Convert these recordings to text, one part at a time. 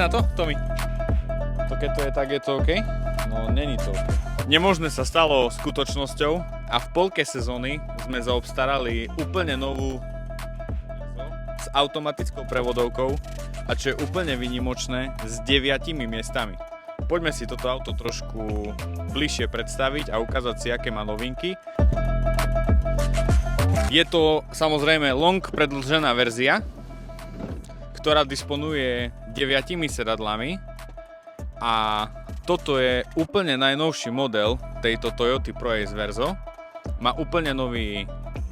na to, Tomi? To keď to je tak, je to OK? No, není to OK. Nemožné sa stalo skutočnosťou a v polke sezóny sme zaobstarali úplne novú s automatickou prevodovkou a čo je úplne výnimočné, s 9 miestami. Poďme si toto auto trošku bližšie predstaviť a ukázať si, aké má novinky. Je to samozrejme long predĺžená verzia, ktorá disponuje 9 sedadlami a toto je úplne najnovší model tejto Toyota Proace Verso. Má úplne nový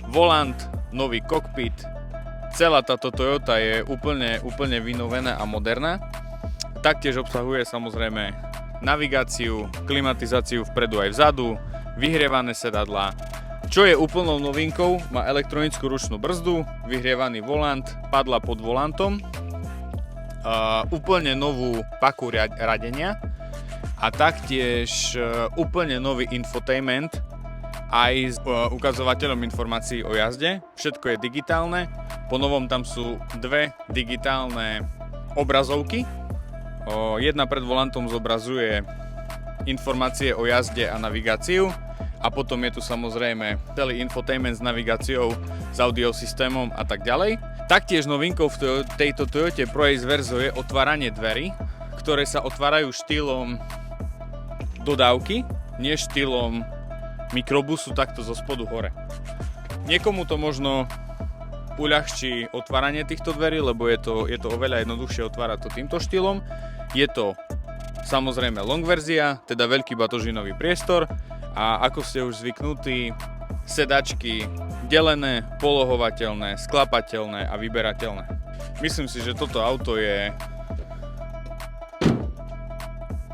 volant, nový kokpit. Celá táto Toyota je úplne vynovená a moderná. Taktiež obsahuje samozrejme navigáciu, klimatizáciu vpredu aj vzadu, vyhrievané sedadlá. Čo je úplnou novinkou, má elektronickú ručnú brzdu, vyhrievaný volant, padla pod volantom, úplne novú paku radenia a taktiež úplne nový infotainment aj s ukazovateľom informácií o jazde. Všetko je digitálne, po novom tam sú dve digitálne obrazovky. Jedna pred volantom zobrazuje informácie o jazde a navigáciu a potom je tu samozrejme celý infotainment s navigáciou, s audiosystémom a tak ďalej. Taktiež novinkou v tejto Toyote Proace Verso je otváranie dverí, ktoré sa otvárajú štýlom dodávky, nie štýlom mikrobusu takto zo spodu hore. Niekomu to možno uľahčí otváranie týchto dverí, lebo je to oveľa jednoduchšie otvárať to týmto štýlom. Je to samozrejme long verzia, teda veľký batožinový priestor a ako ste už zvyknutí, sedačky delené, polohovateľné, sklapateľné a vyberateľné. Myslím si, že toto auto je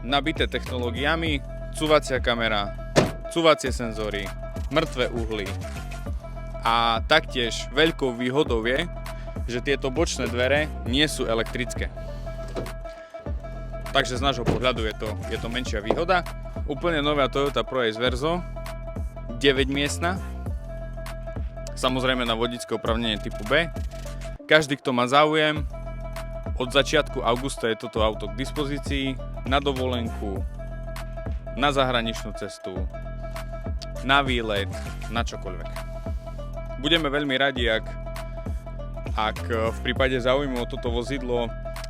nabité technológiami, cúvacia kamera, cúvacie senzory, mŕtve uhly a taktiež veľkou výhodou je, že tieto bočné dvere nie sú elektrické. Takže z nášho pohľadu je to menšia výhoda. Úplne nová Toyota Proace Verso, 9-miestna, samozrejme na vodičské oprávnenie typu B. Každý, kto má záujem, od začiatku augusta je toto auto k dispozícii na dovolenku, na zahraničnú cestu, na výlet, na čokoľvek. Budeme veľmi radi, ak v prípade záujmu o toto vozidlo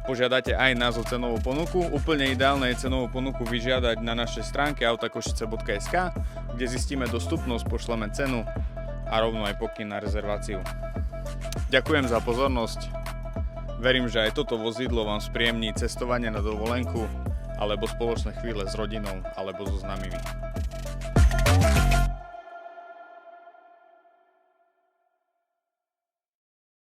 požiadate aj nás o cenovú ponuku. Úplne ideálne je cenovú ponuku vyžiadať na našej stránke autakošice.sk, kde zistíme dostupnosť, pošleme cenu a rovno aj pokyn na rezerváciu. Ďakujem za pozornosť. Verím, že aj toto vozidlo vám spríjemní cestovanie na dovolenku alebo spoločné chvíle s rodinou alebo so známymi.